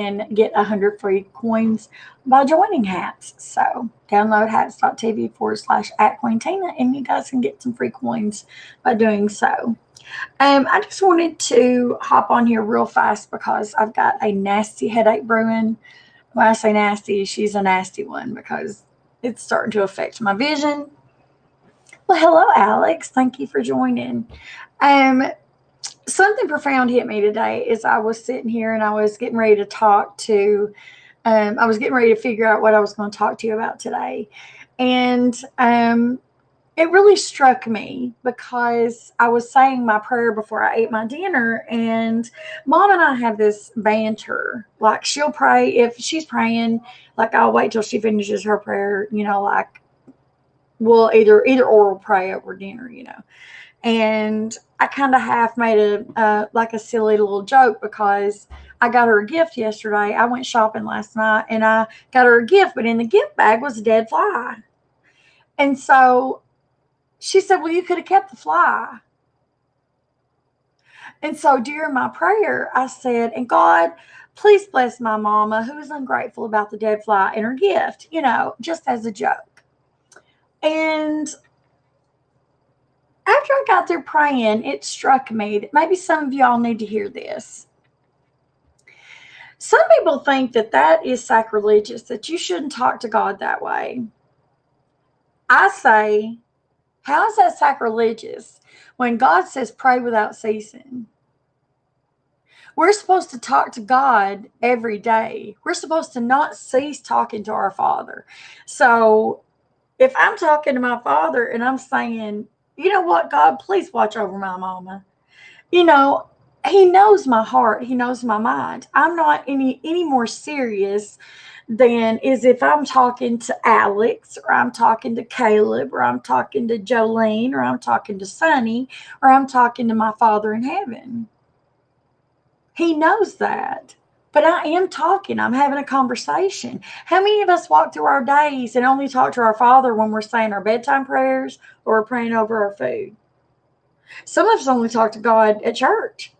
and get 100 free coins by joining Hats. So download hats.tv/@Queentina and you guys can get some free coins by doing so. I just wanted to hop on here real fast because I've got a nasty headache brewing. When I say nasty, she's a nasty one because it's starting to affect my vision. Well, hello, Alex. Thank you for joining. Um, Something profound hit me today as I was sitting here and I was getting ready to talk to, I was getting ready to figure out what I was going to talk to you about today. And it really struck me because I was saying my prayer before I ate my dinner, and Mom and I have this banter. Like, she'll pray if she's praying, like I'll wait till she finishes her prayer, like we'll either or will pray over dinner. And I kind of half made like a silly little joke because I got her a gift yesterday. I went shopping last night and I got her a gift, but in the gift bag was a dead fly. And so she said, well, you could have kept the fly. And so during my prayer, I said, and God, please bless my mama who is ungrateful about the dead fly and her gift, just as a joke. And after I got through praying, it struck me that maybe some of y'all need to hear this. Some people think that is sacrilegious, that you shouldn't talk to God that way. I say, how is that sacrilegious when God says pray without ceasing? We're supposed to talk to God every day. We're supposed to not cease talking to our Father. So if I'm talking to my Father and I'm saying, you know what, God, please watch over my mama. He knows my heart. He knows my mind. I'm not any more serious than is if I'm talking to Alex, or I'm talking to Caleb, or I'm talking to Jolene, or I'm talking to Sonny, or I'm talking to my Father in heaven. He knows that. But I am talking. I'm having a conversation. How many of us walk through our days and only talk to our Father when we're saying our bedtime prayers or we're praying over our food? Some of us only talk to God at church.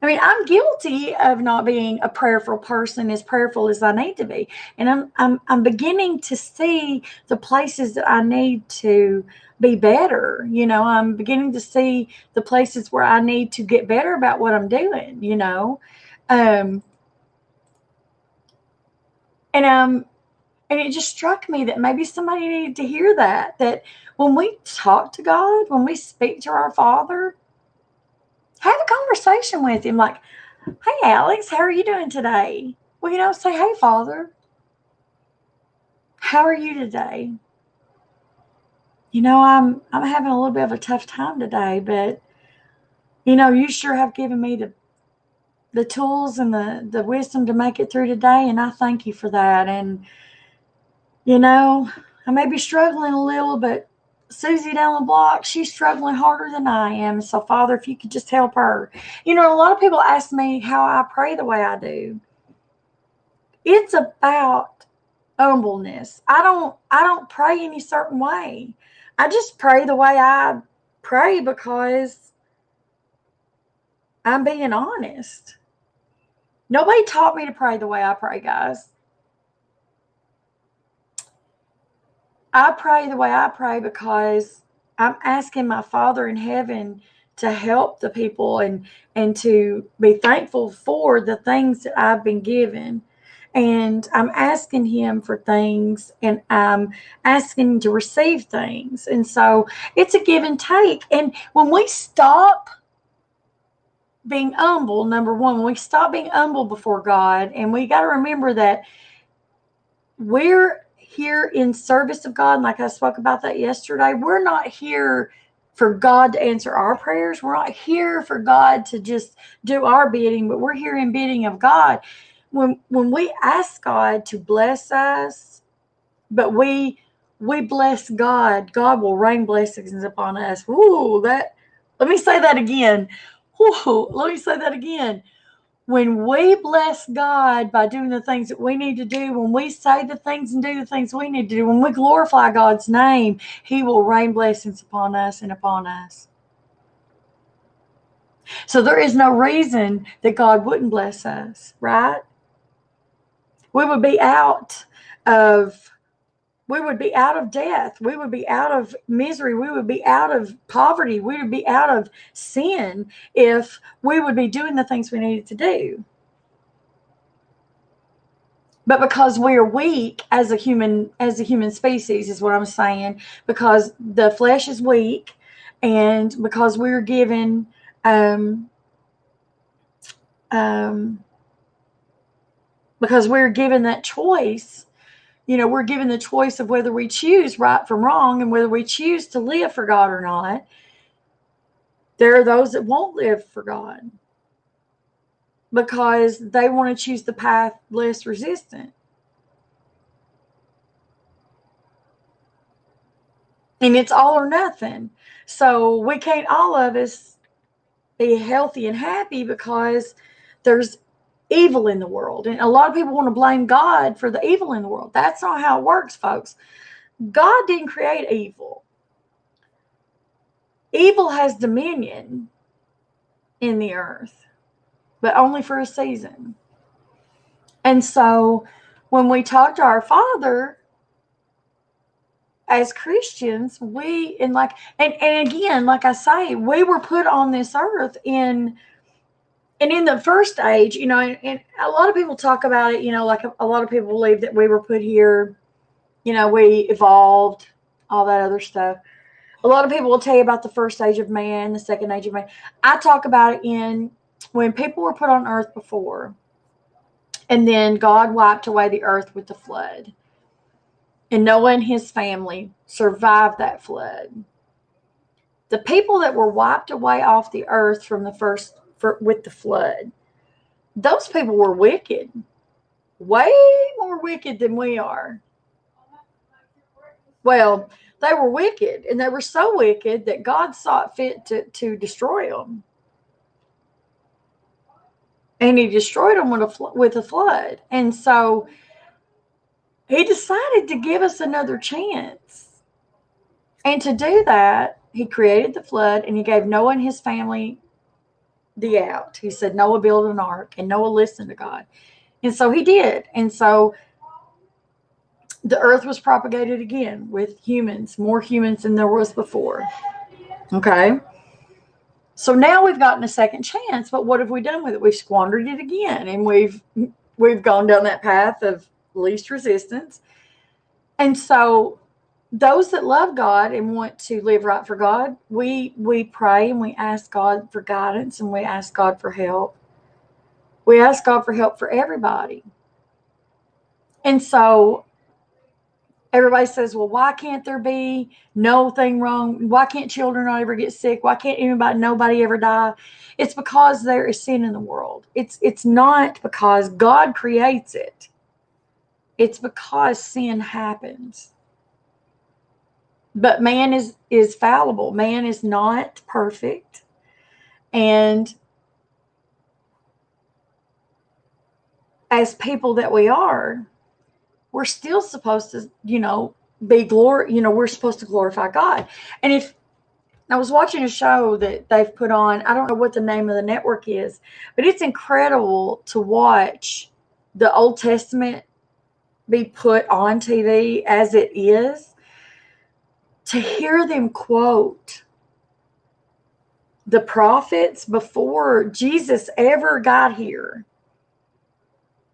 I mean, I'm guilty of not being a prayerful person, as prayerful as I need to be. And I'm beginning to see the places that I need to be better. I'm beginning to see the places where I need to get better about what I'm doing, and it just struck me that maybe somebody needed to hear that when we talk to God, when we speak to our Father, have a conversation with him. Like, hey, Alex, how are you doing today? Well, say, hey, Father, how are you today? I'm having a little bit of a tough time today, but, you sure have given me the tools and the wisdom to make it through today, and I thank you for that. And, I may be struggling a little, but Susie down the block, she's struggling harder than I am. So, Father, if you could just help her. A lot of people ask me how I pray the way I do. It's about humbleness. I don't pray any certain way. I just pray the way I pray because I'm being honest. Nobody taught me to pray the way I pray, guys. I pray the way I pray because I'm asking my Father in heaven to help the people and to be thankful for the things that I've been given. And I'm asking him for things, and I'm asking him to receive things. And so it's a give and take. And when we stop being humble, number one, when we stop being humble before God, and we got to remember that we're here in service of God, and like I spoke about that yesterday, we're not here for God to answer our prayers. We're not here for God to just do our bidding, but we're here in bidding of God. When we ask God to bless us, but we bless God, God will rain blessings upon us. Let me say that again. Let me say that again. When we bless God by doing the things that we need to do, when we say the things and do the things we need to do, when we glorify God's name, he will rain blessings upon us and upon us. So there is no reason that God wouldn't bless us, right? We would be out of death. We would be out of misery. We would be out of poverty. We would be out of sin if we would be doing the things we needed to do. But because we are weak as a human species is what I'm saying, because the flesh is weak, and because we're given because we're given that choice. We're given the choice of whether we choose right from wrong and whether we choose to live for God or not. There are those that won't live for God because they want to choose the path less resistant. And it's all or nothing. So we can't all of us be healthy and happy because there's evil in the world. And a lot of people want to blame God for the evil in the world. That's not how it works, folks. God didn't create evil. Evil has dominion in the earth, but only for a season. And so when we talk to our Father as Christians, and again, like I say, we were put on this earth in the first age, and a lot of people talk about it, like a lot of people believe that we were put here, we evolved, all that other stuff. A lot of people will tell you about the first age of man, the second age of man. I talk about it when people were put on earth before, and then God wiped away the earth with the flood. And Noah and his family survived that flood. The people that were wiped away off the earth from with the flood, those people were wicked, way more wicked than we are. Well, they were wicked, and they were so wicked that God saw it fit to destroy them. And he destroyed them with a flood. And so he decided to give us another chance. And to do that, he created the flood, and he gave Noah and his family the out. He said, Noah, build an ark, and Noah listened to God. And so he did. And so the earth was propagated again with humans, more humans than there was before. Okay? So now we've gotten a second chance, but what have we done with it? We've squandered it again, and we've gone down that path of least resistance. And so those that love God and want to live right for God, we pray and we ask God for guidance, and we ask God for help. We ask God for help for everybody. And so everybody says, well, why can't there be nothing wrong? Why can't children not ever get sick? Why can't nobody ever die? It's because there is sin in the world. It's not because God creates it. It's because sin happens. But man is fallible. Man is not perfect. And as people that we are, we're still supposed to, we're supposed to glorify God. And if I was watching a show that they've put on, I don't know what the name of the network is, but it's incredible to watch the Old Testament be put on TV as it is, to hear them quote the prophets before Jesus ever got here.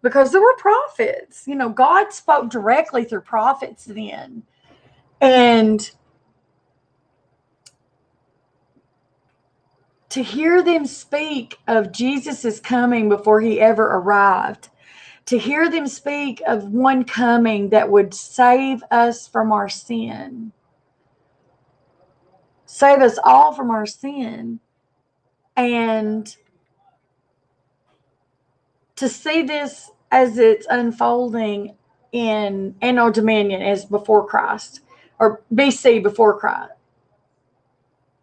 Because there were prophets. God spoke directly through prophets then. And to hear them speak of Jesus' coming before he ever arrived, to hear them speak of one coming that would save us from our sin, save us all from our sin, and to see this as it's unfolding in Anno Dominion as before Christ, or BC before Christ.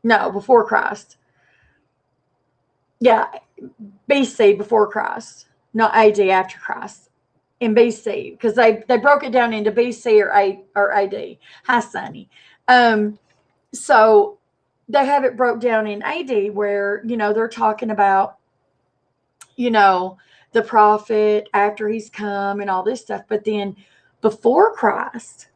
No, before Christ. Yeah, BC before Christ, not AD after Christ. In BC, because they broke it down into BC or AD. Hi, Sonny. So they have it broke down in AD where, they're talking about, you know, the prophet after he's come and all this stuff. But then before Christ,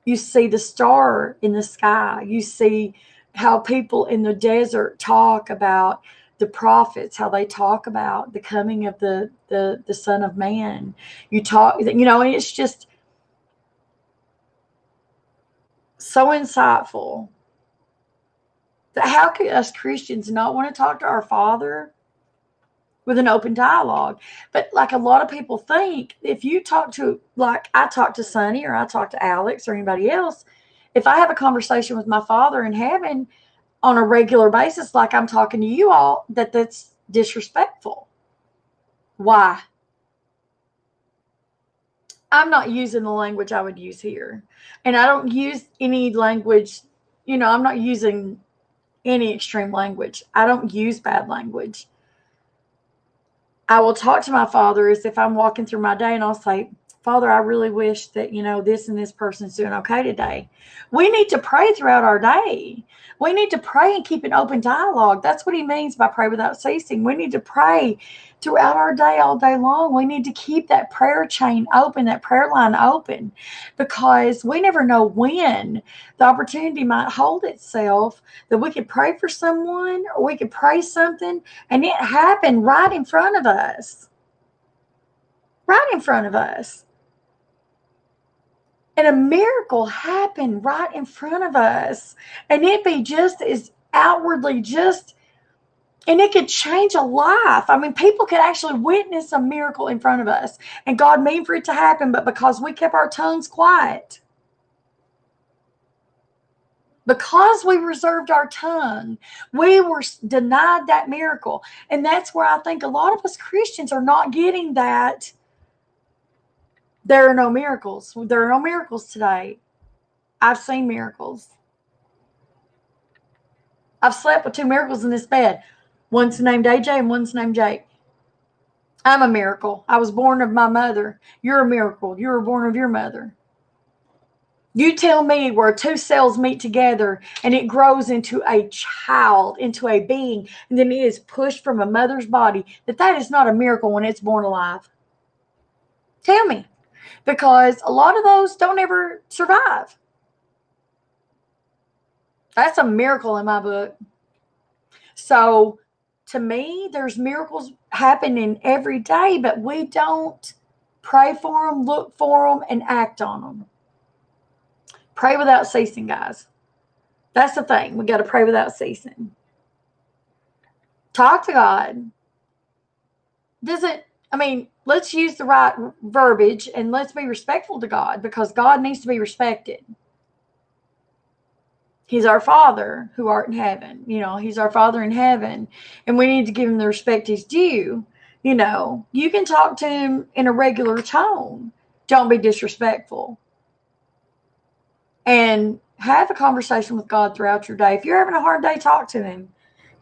you see the star in the sky. You see how people in the desert talk about the prophets, how they talk about the coming of the Son of Man. And it's just so insightful. That how could us Christians not want to talk to our Father with an open dialogue? But like a lot of people think, if you talk to, like I talk to Sonny or I talk to Alex or anybody else, if I have a conversation with my Father in heaven on a regular basis, like I'm talking to you all, that's disrespectful. Why? I'm not using the language I would use here. And I don't use any language, I'm not using any extreme language. I don't use bad language. I will talk to my Father as if I'm walking through my day, and I'll say, Father, I really wish that, this and this person's doing okay today. We need to pray throughout our day. We need to pray and keep an open dialogue. That's what he means by pray without ceasing. We need to pray throughout our day, all day long. We need to keep that prayer chain open, that prayer line open, because we never know when the opportunity might hold itself that we could pray for someone or we could pray something and it happened right in front of us. Right in front of us. And a miracle happened right in front of us. And it be just as outwardly and it could change a life. I mean, people could actually witness a miracle in front of us. And God meant for it to happen, but because we kept our tongues quiet, because we reserved our tongue, we were denied that miracle. And that's where I think a lot of us Christians are not getting that. There are no miracles. There are no miracles today. I've seen miracles. I've slept with 2 miracles in this bed. One's named AJ and one's named Jake. I'm a miracle. I was born of my mother. You're a miracle. You were born of your mother. You tell me where 2 cells meet together and it grows into a child, into a being, and then it is pushed from a mother's body, that is not a miracle when it's born alive. Tell me. Because a lot of those don't ever survive. That's a miracle in my book. So to me, there's miracles happening every day, but we don't pray for them, look for them, and act on them. Pray without ceasing, guys. That's the thing. We got to pray without ceasing. Talk to God. Let's use the right verbiage and let's be respectful to God, because God needs to be respected. He's our Father who art in heaven. He's our Father in heaven, and we need to give him the respect he's due. You can talk to him in a regular tone. Don't be disrespectful. And have a conversation with God throughout your day. If you're having a hard day, talk to him.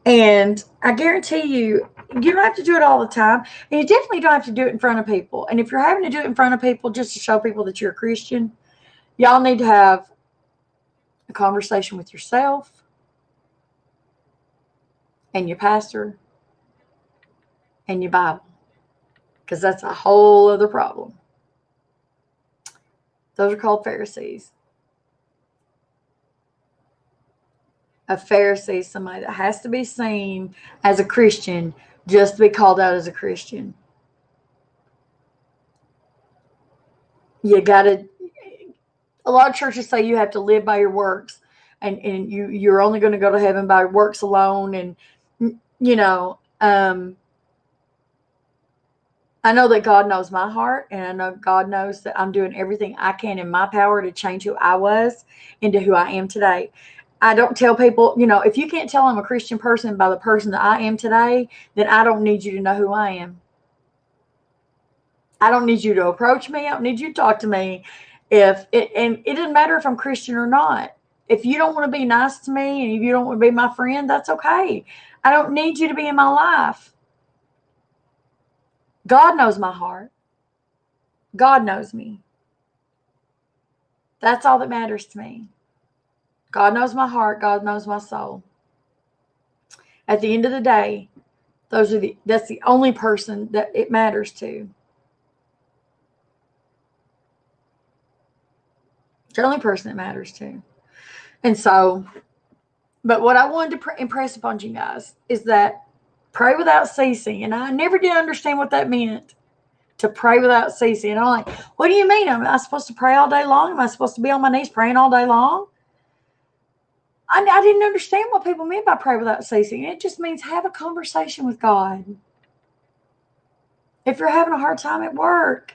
And I guarantee you, you don't have to do it all the time. And you definitely don't have to do it in front of people. And if you're having to do it in front of people just to show people that you're a Christian, y'all need to have a conversation with yourself and your pastor and your Bible, because that's a whole other problem. Those are called Pharisees. A Pharisee is somebody that has to be seen as a Christian just to be called out as a Christian. You got to, a lot of churches say you have to live by your works, and you're only going to go to heaven by works alone. And, I know that God knows my heart, and I know God knows that I'm doing everything I can in my power to change who I was into who I am today. I don't tell people, if you can't tell I'm a Christian person by the person that I am today, then I don't need you to know who I am. I don't need you to approach me. I don't need you to talk to me. And it doesn't matter if I'm Christian or not. If you don't want to be nice to me and if you don't want to be my friend, that's okay. I don't need you to be in my life. God knows my heart. God knows me. That's all that matters to me. God knows my heart. God knows my soul. At the end of the day, that's the only person that it matters to. It's the only person it matters to. And so, but what I wanted to impress upon you guys is that pray without ceasing. And I never did understand what that meant, to pray without ceasing. And I'm like, what do you mean? Am I supposed to pray all day long? Am I supposed to be on my knees praying all day long? I didn't understand what people meant by pray without ceasing. It just means have a conversation with God. If you're having a hard time at work,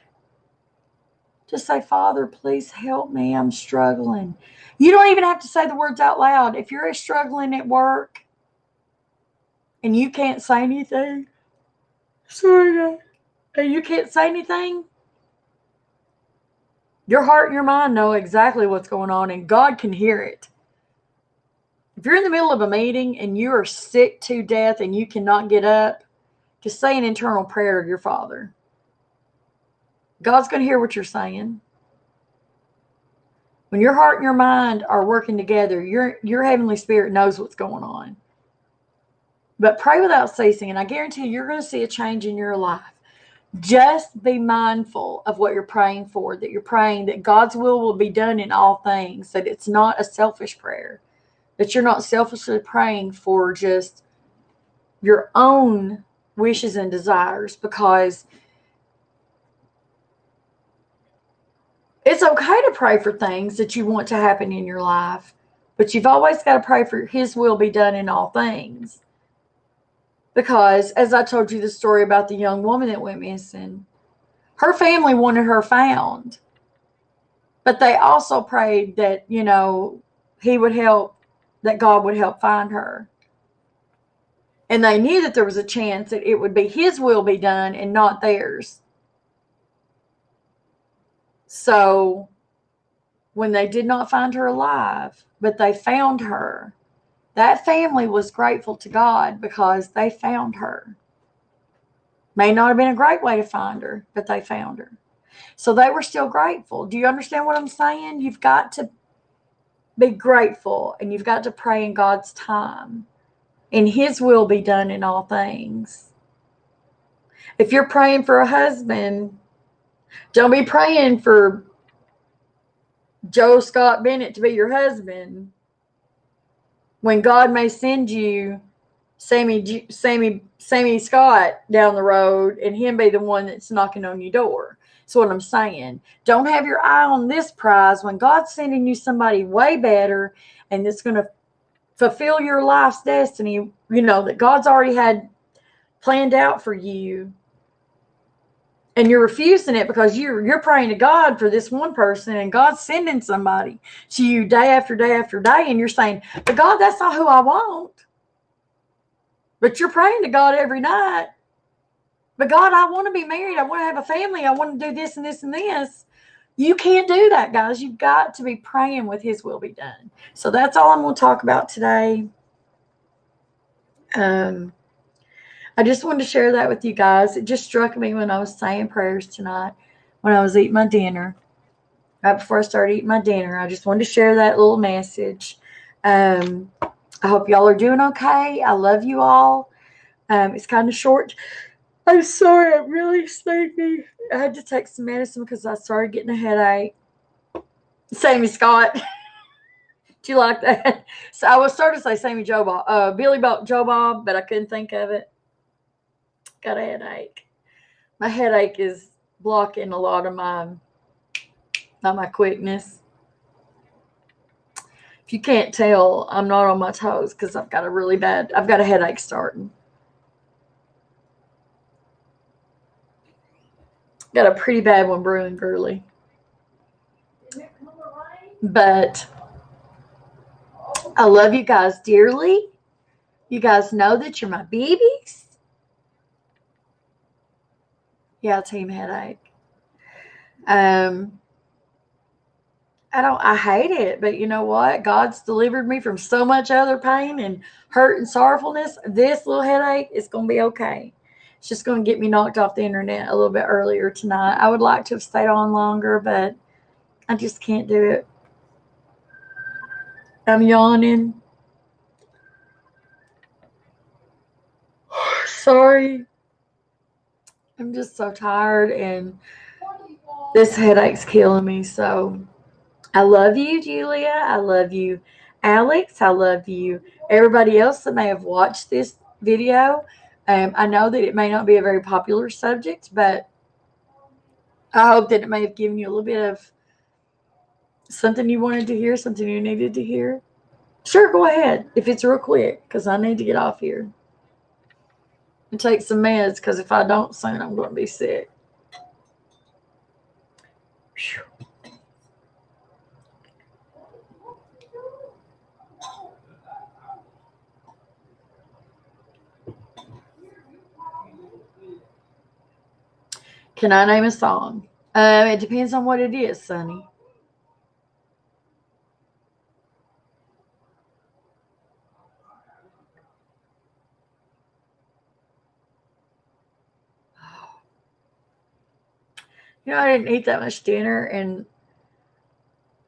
just say, Father, please help me. I'm struggling. You don't even have to say the words out loud. If you're struggling at work and you can't say anything, sorry, and you can't say anything, your heart and your mind know exactly what's going on, and God can hear it. If you're in the middle of a meeting and you are sick to death and you cannot get up, just say an internal prayer to your Father. God's going to hear what you're saying. When your heart and your mind are working together, your Heavenly Spirit knows what's going on. But pray without ceasing, and I guarantee you're going to see a change in your life. Just be mindful of what you're praying for, that you're praying that God's will be done in all things, that it's not a selfish prayer, that you're not selfishly praying for just your own wishes and desires, because it's okay to pray for things that you want to happen in your life, but you've always got to pray for His will be done in all things. Because as I told you the story about the young woman that went missing, her family wanted her found, but they also prayed that, He would help, that God would help find her. And they knew that there was a chance that it would be His will be done and not theirs. So when they did not find her alive, but they found her, that family was grateful to God because they found her. May not have been a great way to find her, but they found her. So they were still grateful. Do you understand what I'm saying? You've got to be grateful, and you've got to pray in God's time, and His will be done in all things. If you're praying for a husband, don't be praying for Joe Scott Bennett to be your husband when God may send you Sammy Scott down the road and him be the one that's knocking on your door. That's what I'm saying. Don't have your eye on this prize when God's sending you somebody way better and that's going to fulfill your life's destiny, that God's already had planned out for you. And you're refusing it because you're praying to God for this one person, and God's sending somebody to you day after day after day, and you're saying, but God, that's not who I want. But you're praying to God every night. But God, I want to be married. I want to have a family. I want to do this and this and this. You can't do that, guys. You've got to be praying with His will be done. So that's all I'm going to talk about today. I just wanted to share that with you guys. It just struck me when I was saying prayers tonight, when I was eating my dinner. Right before I started eating my dinner, I just wanted to share that little message. I hope y'all are doing okay. I love you all. It's kind of short. I'm sorry, I'm really sleepy. I had to take some medicine because I started getting a headache. Sammy Scott. Do you like that? So I was starting to say Sammy Joe Bob, Billy Bob, Joe Bob, but I couldn't think of it. Got a headache. My headache is blocking a lot of my quickness. If you can't tell, I'm not on my toes because I've got a headache starting. Got a pretty bad one brewing, girly. But I love you guys dearly. You guys know that you're my babies. Yeah, team headache. I hate it, but you know what? God's delivered me from so much other pain and hurt and sorrowfulness. This little headache is going to be okay. It's just going to get me knocked off the internet a little bit earlier tonight. I would like to have stayed on longer, but I just can't do it. I'm yawning. sorry. I'm just so tired and this headache's killing me. So I love you, Julia. I love you, Alex. I love you, everybody else that may have watched this video. I know that it may not be a very popular subject, but I hope that it may have given you a little bit of something you wanted to hear, something you needed to hear. Sure, go ahead if it's real quick because I need to get off here and take some meds because if I don't soon, I'm going to be sick. Whew. Can I name a song? It depends on what it is, Sonny. You know, I didn't eat that much dinner, and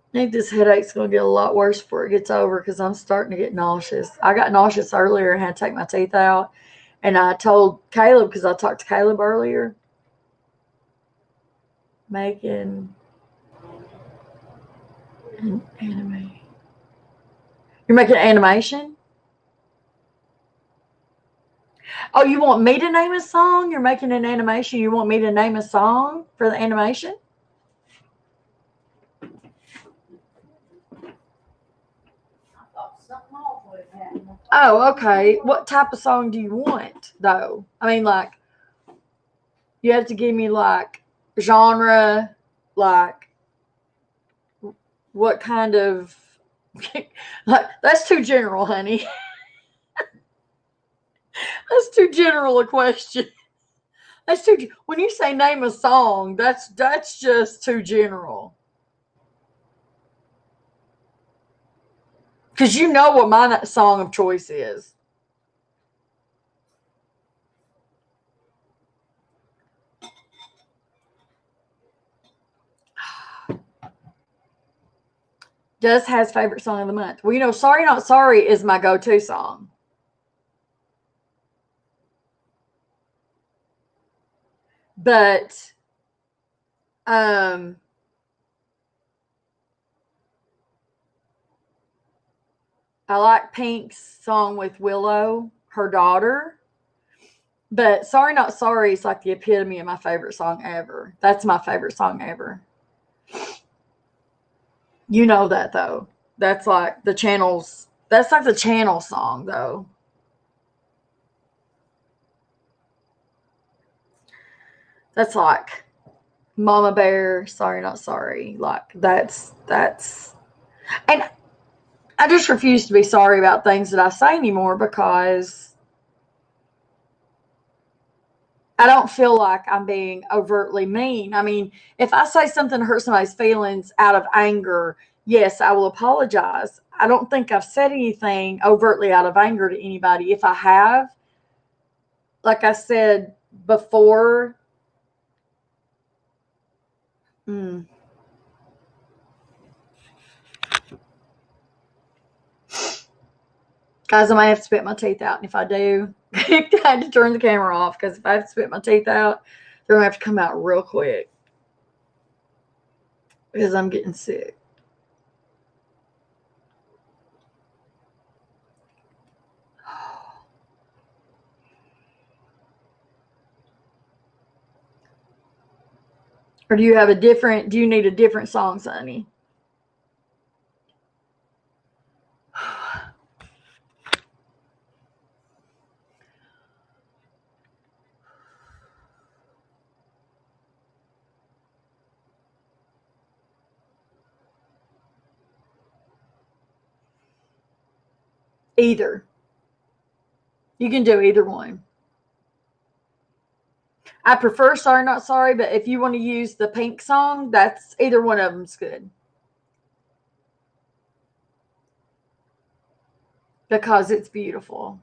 I think this headache's going to get a lot worse before it gets over because I'm starting to get nauseous. I got nauseous earlier and had to take my teeth out. And I told Caleb, because I talked to Caleb earlier, making an anime. You're making an animation? Oh, you want me to name a song? You're making an animation. You want me to name a song for the animation? Oh, okay. What type of song do you want, though? I mean, like, you have to give me, like, genre, like, what kind of. Like, that's too general, honey. That's too general a question. That's too. When you say name a song, that's just too general. Because you know what my song of choice is. Just has favorite song of the month. Well, you know, Sorry Not Sorry is my go-to song. But I like Pink's song with Willow, her daughter. But Sorry Not Sorry is like the epitome of my favorite song ever. That's my favorite song ever. You know that though. That's like the channel's that's like the channel song though. That's like Mama Bear, Sorry Not Sorry. Like that's and I just refuse to be sorry about things that I say anymore because I don't feel like I'm being overtly mean. I mean, if I say something to hurt somebody's feelings out of anger, yes, I will apologize. I don't think I've said anything overtly out of anger to anybody. If I have, like I said before, mm, guys, I might have to spit my teeth out. And if I do, I had to turn the camera off because if I have to spit my teeth out, they're going to have to come out real quick because I'm getting sick. Or do you need a different song, Sonny? Either. You can do either one. I prefer Sorry Not Sorry, but if you want to use the Pink song, that's either one of them's good. Because it's beautiful.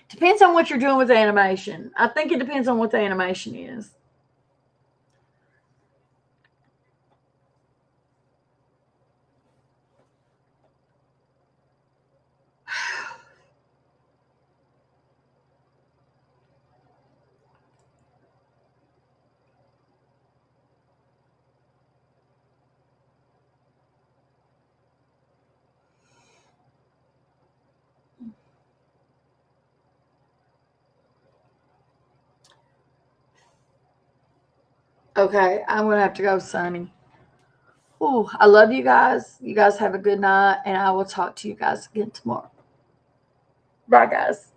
Depends on what you're doing with the animation. I think it depends on what the animation is. Okay, I'm going to have to go, Sonny. Oh, I love you guys. You guys have a good night, and I will talk to you guys again tomorrow. Bye, guys.